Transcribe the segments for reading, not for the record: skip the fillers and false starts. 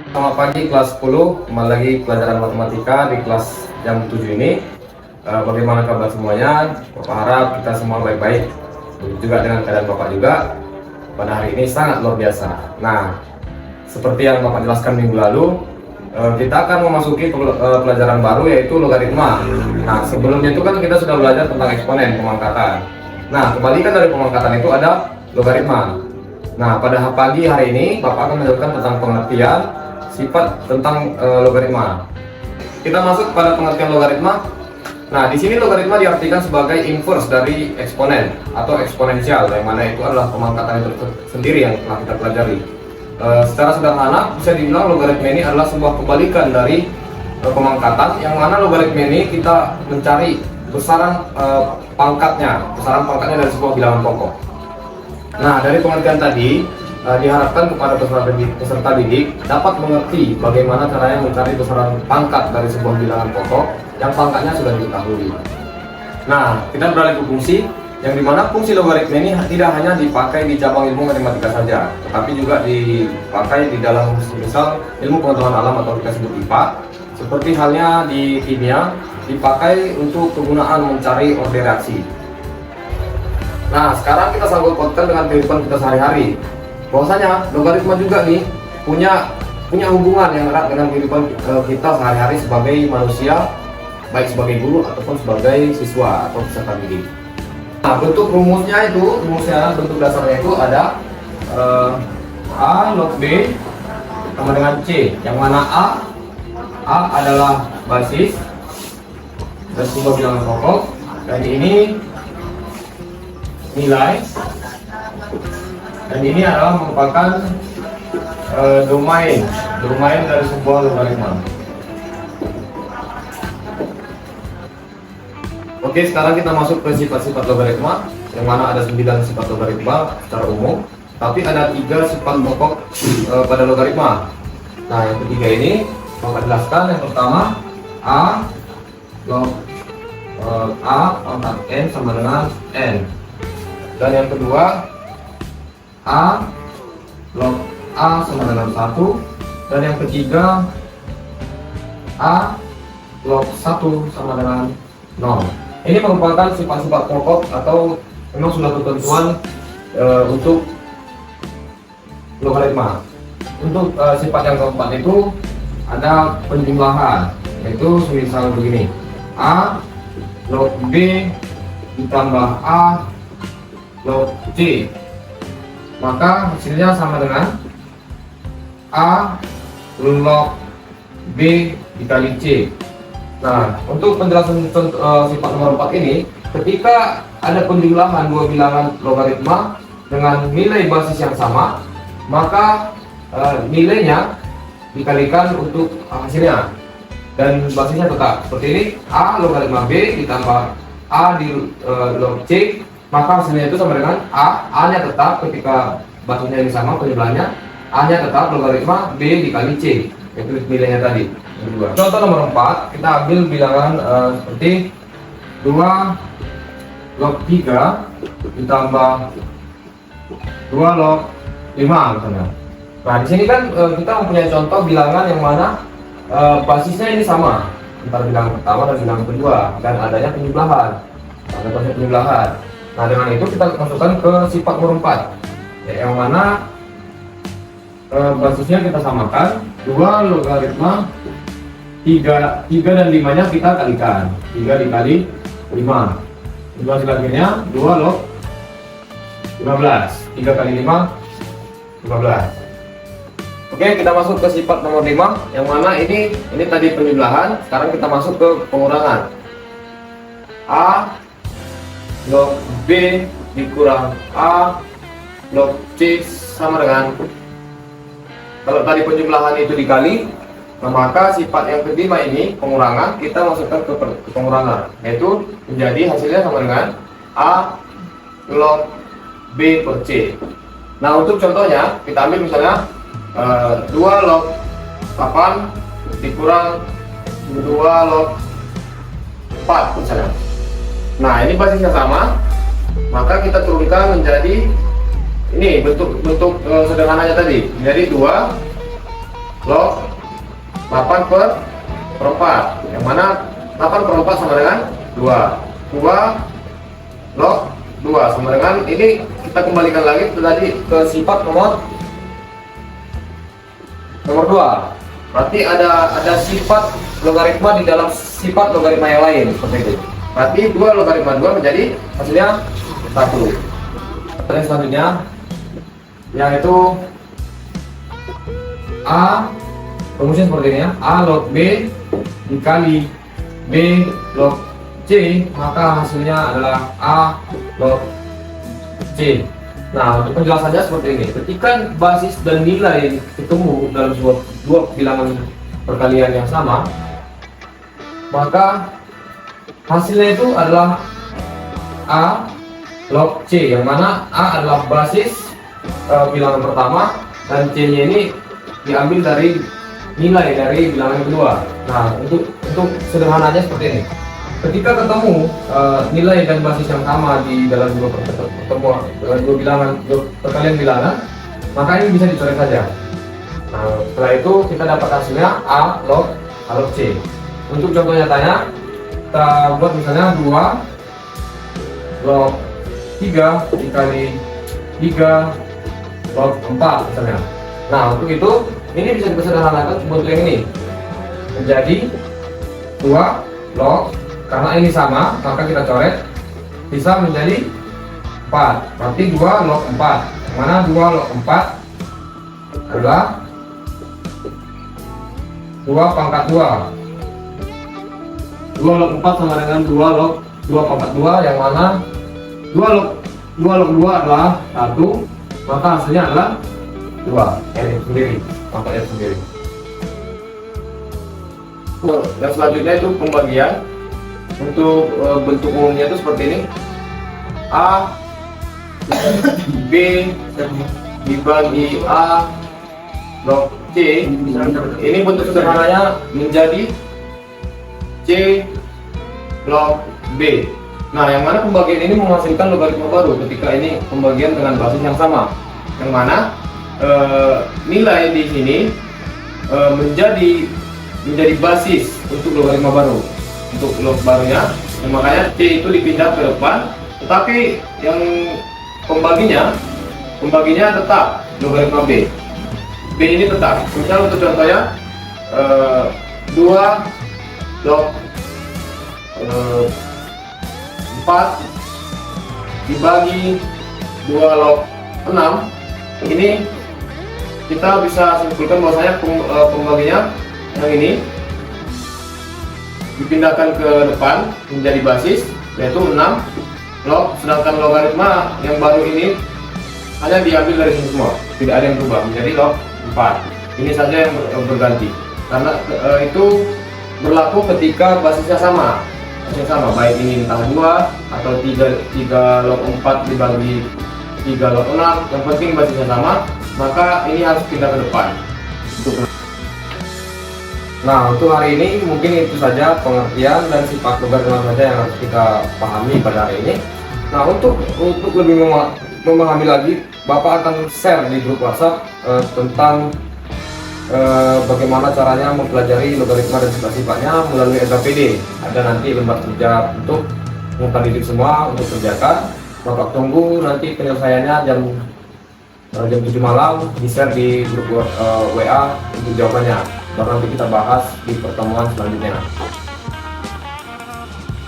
Selamat pagi kelas 10, kembali lagi pelajaran matematika di kelas jam 7 ini. Bagaimana kabar semuanya? Bapak harap kita semua baik-baik. Begitu juga dengan keadaan Bapak juga. Pada hari ini sangat luar biasa. Nah, seperti yang Bapak jelaskan minggu lalu, kita akan memasuki pelajaran baru, yaitu logaritma. Nah, sebelumnya itu kan kita sudah belajar tentang eksponen, pemangkatan. Nah, kebalikan dari pemangkatan itu ada logaritma. Nah, pada pagi hari ini Bapak akan menjelaskan tentang pengertian sifat tentang logaritma. Kita masuk pada pengertian logaritma. Nah, di sini logaritma diartikan sebagai inverse dari eksponen atau eksponensial, yang mana itu adalah pemangkatan itu sendiri yang telah kita pelajari. Secara sederhana bisa dibilang logaritma ini adalah sebuah kebalikan dari pemangkatan, yang mana logaritma ini kita mencari besaran pangkatnya dari sebuah bilangan pokok. Nah, dari pengertian tadi diharapkan kepada peserta didik dapat mengerti bagaimana caranya mencari besaran pangkat dari sebuah bilangan pokok yang pangkatnya sudah diketahui. Nah, kita beralih ke fungsi, yang dimana fungsi logaritma ini tidak hanya dipakai di cabang ilmu matematika saja, tetapi juga dipakai di dalam misal ilmu pengetahuan alam atau kita sebut IPA, seperti halnya di kimia dipakai untuk kegunaan mencari order reaksi. Nah, sekarang kita sangkut pautkan dengan kehidupan kita sehari-hari. Bahwasanya logaritma juga nih punya hubungan yang erat dengan kehidupan kita sehari-hari sebagai manusia, baik sebagai guru ataupun sebagai siswa atau peserta didik. Nah, bentuk bentuk dasarnya itu ada A log B sama dengan C, yang mana A adalah basis dan sebuah bilangan pokok, dan ini nilai, dan ini adalah merupakan domain dari sebuah logaritma. Oke, sekarang kita masuk ke sifat-sifat logaritma, yang mana ada 9 sifat logaritma secara umum, tapi ada 3 sifat pokok pada logaritma. Nah, yang ketiga ini Bapak jelaskan. Yang pertama, A log A pangkat N sama dengan N. Dan yang kedua, A log A sama dengan 1. Dan yang ketiga, A log 1 sama dengan 0. Ini merupakan sifat-sifat pokok atau memang sudah ketentuan untuk logaritma. Untuk sifat yang keempat itu ada penjumlahan, yaitu misal begini: A log B ditambah A log C, maka hasilnya sama dengan A log B dikali C. Nah, untuk penjelasan sifat nomor 4 ini, ketika ada penjumlahan dua bilangan logaritma dengan nilai basis yang sama, maka nilainya dikalikan untuk hasilnya, dan basisnya tetap. Seperti ini, A logaritma B ditambah A di log C, maka hasilnya itu sama dengan A nya tetap ketika basisnya ini sama penjumlahannya, A nya tetap logaritma B dikali C, itu nilainya tadi. Contoh nomor 4, kita ambil bilangan seperti 2 log 3 ditambah 2 log 5 misalnya. Nah, di sini kan kita mempunyai contoh bilangan yang mana basisnya ini sama antara bilangan pertama dan bilangan kedua, dan adanya penjumlahan. Ada proses penjumlahan. Nah, dengan itu kita masukkan ke sifat nomor 4, yang mana basisnya kita samakan, 2 logaritma 3 dan 5 nya kita kalikan, 3 dikali 5, 2 akhirnya 2 log 15, 3 kali 5 15. Oke, kita masuk ke sifat nomor 5, yang mana ini tadi penjumlahan. Sekarang kita masuk ke pengurangan. A log B dikurang A log C sama dengan, kalau tadi penjumlahan itu dikali, maka sifat yang kelima ini, pengurangan, kita masukkan ke pengurangan, yaitu menjadi hasilnya sama dengan A log B per C. Nah, untuk contohnya kita ambil misalnya 2 log 8 dikurang 2 log 4 misalnya. Nah, ini basisnya sama, maka kita turunkan menjadi ini bentuk sederhananya tadi, jadi 2 log 8/4, yang mana 8/4 sama dengan 2 log 2 sama dengan, ini kita kembalikan lagi tadi ke sifat nomor 2. Berarti ada sifat logaritma di dalam sifat logaritma yang lain seperti itu. Berarti 2 logaritma 2 menjadi hasilnya 1. Yang selanjutnya yaitu A, rumusnya seperti ini ya, A log B dikali B log C, maka hasilnya adalah A log C. Nah, untuk penjelasannya seperti ini. Ketika basis dan nilai ketemu dalam dua bilangan perkalian yang sama, maka hasilnya itu adalah A log C, yang mana A adalah basis bilangan pertama dan C-nya ini diambil dari nilai dari bilangan kedua. Nah, untuk sederhananya seperti ini. Ketika ketemu nilai dan basis yang sama di dalam dua pertemuan, dalam dua bilangan, perkalian bilangan, maka ini bisa dicoret saja. Nah, setelah itu kita dapat hasilnya A log C. Untuk contoh nyatanya, kita buat misalnya 2 log 3 dikali 3 log 4 misalnya. Nah, untuk itu ini bisa disederhanakan bentuk yang ini menjadi 2 log, karena ini sama maka kita coret, bisa menjadi 4. Berarti 2 log 4, yang mana 2 log 4 adalah 2 pangkat 2. 2 log 4 sama dengan 2 log 2 pangkat 2, yang mana 2 log 2 adalah 1, maka hasilnya adalah 2, ini sendiri, pangkatnya sendiri. Dan selanjutnya itu pembagian. Untuk bentuk umumnya itu seperti ini, A B dibagi A log C. Ini bentuk sederhananya menjadi C log B. Nah, yang mana pembagian ini menghasilkan logaritma baru ketika ini pembagian dengan basis yang sama, yang mana nilai di sini menjadi basis untuk logaritma baru, untuk log barunya. Dan makanya C itu dipindah ke depan, tetapi yang pembaginya tetap logaritma B. B ini tetap. Misal untuk contohnya 2 log 4 dibagi 2 log 6, ini kita bisa simpulkan bahwasanya pembaginya yang ini dipindahkan ke depan menjadi basis, yaitu 6 log, sedangkan logaritma yang baru ini hanya diambil dari sini semua, tidak ada yang berubah menjadi log 4. Ini saja yang berganti, karena itu berlaku ketika basisnya sama, baik ini entah 2 atau 3 log 4 dibagi 3 log 6, yang penting basisnya sama, maka ini harus pindah ke depan. Nah, untuk hari ini mungkin itu saja pengertian dan sifat logaritma saja yang harus kita pahami pada hari ini. Nah, untuk lebih memahami lagi, Bapak akan share di grup WhatsApp tentang bagaimana caranya mempelajari logaritma dan sifat-sifatnya melalui SKPD. Ada nanti lembar kerja untuk muka didik semua untuk kerjakan. Bapak tunggu nanti penyelesaiannya jam 7 malam, di share di grup WA untuk jawabannya. Baru nanti kita bahas di pertemuan selanjutnya.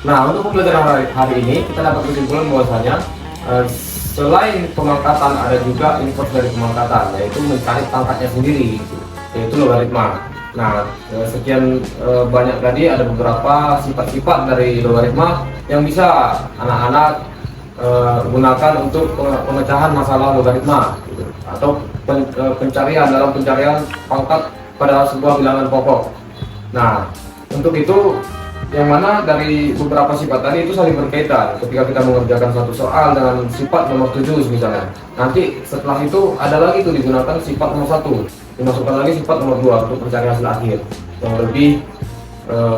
Nah, untuk pembelajaran hari ini kita dapat kesimpulan bahwasanya selain pemangkatan ada juga inverse dari pemangkatan, yaitu mencari pangkatnya sendiri, yaitu logaritma. Nah, sekian banyak tadi ada beberapa sifat-sifat dari logaritma yang bisa anak-anak gunakan untuk pemecahan masalah logaritma atau pencarian pangkat pada sebuah bilangan pokok. Nah, untuk itu yang mana dari beberapa sifat tadi itu saling berkaitan. Ketika kita mengerjakan satu soal dengan sifat nomor 7 misalnya, nanti setelah itu ada lagi itu digunakan sifat nomor 1, dimasukkan lagi sifat nomor 2 untuk mencari hasil akhir yang lebih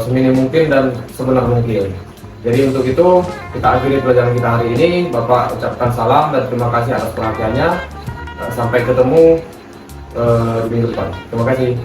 seminim mungkin dan sebenar mungkin. Jadi untuk itu kita akhiri pelajaran kita hari ini. Bapak ucapkan salam dan terima kasih atas perhatiannya. Sampai ketemu di minggu depan. Terima kasih.